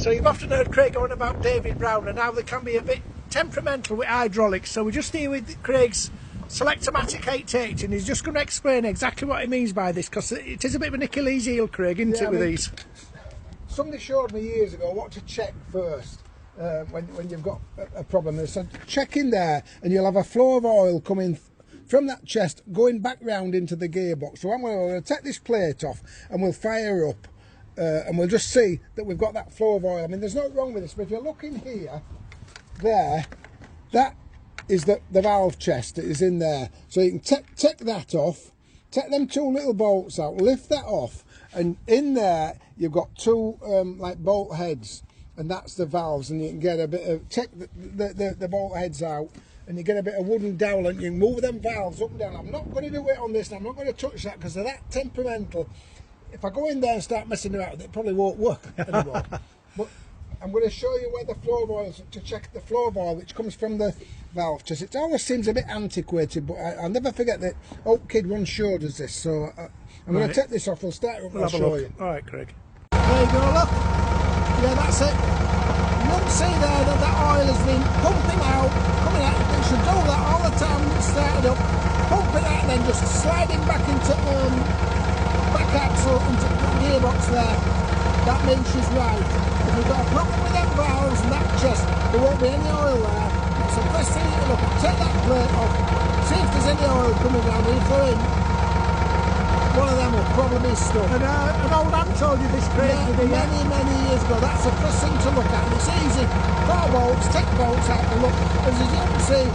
So you've often heard Craig going about David Brown and how they can be a bit temperamental with hydraulics. So we're just here with Craig's Selectamatic 880 and he's just going to explain exactly what he means by this, because it is a bit of an Achilles heel, Craig, isn't it, with these? Somebody showed me years ago what to check first when you've got a problem. They said check in there and you'll have a flow of oil coming from that chest going back round into the gearbox. So I'm going to take this plate off and we'll fire up and we'll just see that we've got that flow of oil. I mean, there's nothing wrong with this, but if you look in here, there, that is the valve chest that is in there. So you can take that off, take them two little bolts out, lift that off, and in there you've got two like bolt heads, and that's the valves, and you can get a bit of, take the bolt heads out and you get a bit of wooden dowel and you can move them valves up and down. I'm not going to do it on this, and I'm not going to touch that because they're that temperamental. If I go in there and start messing about with it, it probably won't work anymore. But I'm going to show you where the flow of oil, to check the flow of oil which comes from the valve chest. It always seems a bit antiquated, but I'll never forget that Oak Kid once showed us this. So I'm going to take this off, we'll start up and I'll show you. Alright, Craig. There you go, look. Yeah, that's it. You can see there that the oil has been pumping out, coming out. It should do that all the time when it started up. Pump it out and then just sliding back into back axle into the gearbox there. That means she's right. If you've got a problem with them valves and that chest, there won't be any oil there. So first thing you look at, take that plate off, see if there's any oil coming down. If they're in, one of them will probably be stuck. And an old man told you this, Craig, many years ago. That's the first thing to look at, and it's easy. 4 bolts, take bolts out and look. As you can see,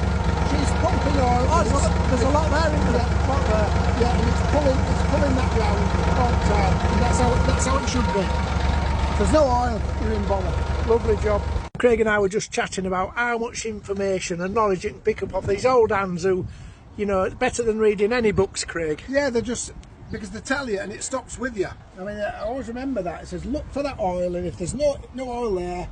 she's pumping oil. Oh, there's a lot there, isn't there? A lot there. Yeah, and it's pulling that round all the time. And that's how it should be. If there's no oil, you're in bother. Lovely job. Craig and I were just chatting about how much information and knowledge you can pick up off these old hands who, you know, it's better than reading any books, Craig. Yeah, they're just, because they tell you and it stops with you. I mean, I always remember that. It says look for that oil, and if there's no oil there,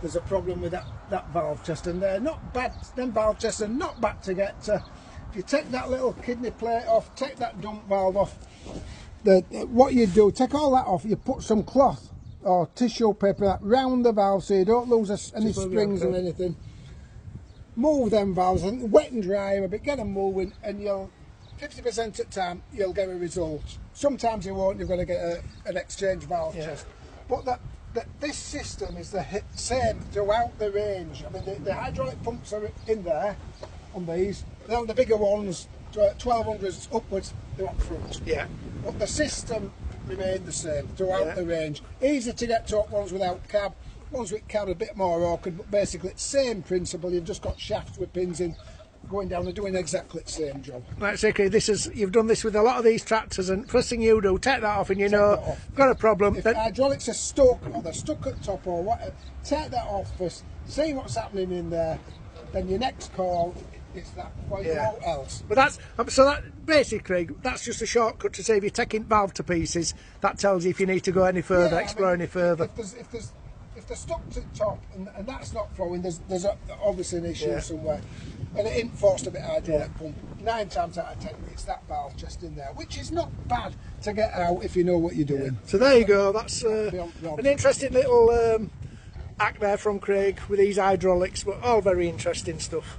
there's a problem with that valve chest. And they're not bad, them valve chests are not bad to get to. If you take that little kidney plate off, take that dump valve off, what you do, take all that off, you put some cloth or tissue paper round the valve so you don't lose any springs or anything. Move them valves and wet and dry them a bit, get them moving, and you'll 50% of the time you'll get a result. Sometimes you won't, you've got to get an exchange valve chest. But this system is the same throughout the range. I mean, the hydraulic pumps are in there on these. They're on the bigger ones, 1200s upwards, they're up front. Yeah. But the system remained the same throughout the range. Easy to get top ones without cab. Ones with cab a bit more awkward, but basically it's the same principle. You've just got shafts with pins in, going down and doing exactly the same job. Like I say, Craig, you've done this with a lot of these tractors, and first thing you do, take that off and you know, got a problem. If hydraulics are stuck, or they're stuck at the top or whatever, take that off first, see what's happening in there, then your next call, it's that, what else. But that basically, Craig, that's just a shortcut to say if you're taking valve to pieces, that tells you if you need to go any further, explore any further. If they're stuck to the top and that's not flowing, there's obviously an issue somewhere. And it ain't forced a bit hydraulic pump. 9 times out of 10 it's that valve just in there, which is not bad to get out if you know what you're doing. So there you go, that's an interesting little act there from Craig with these hydraulics, but all very interesting stuff.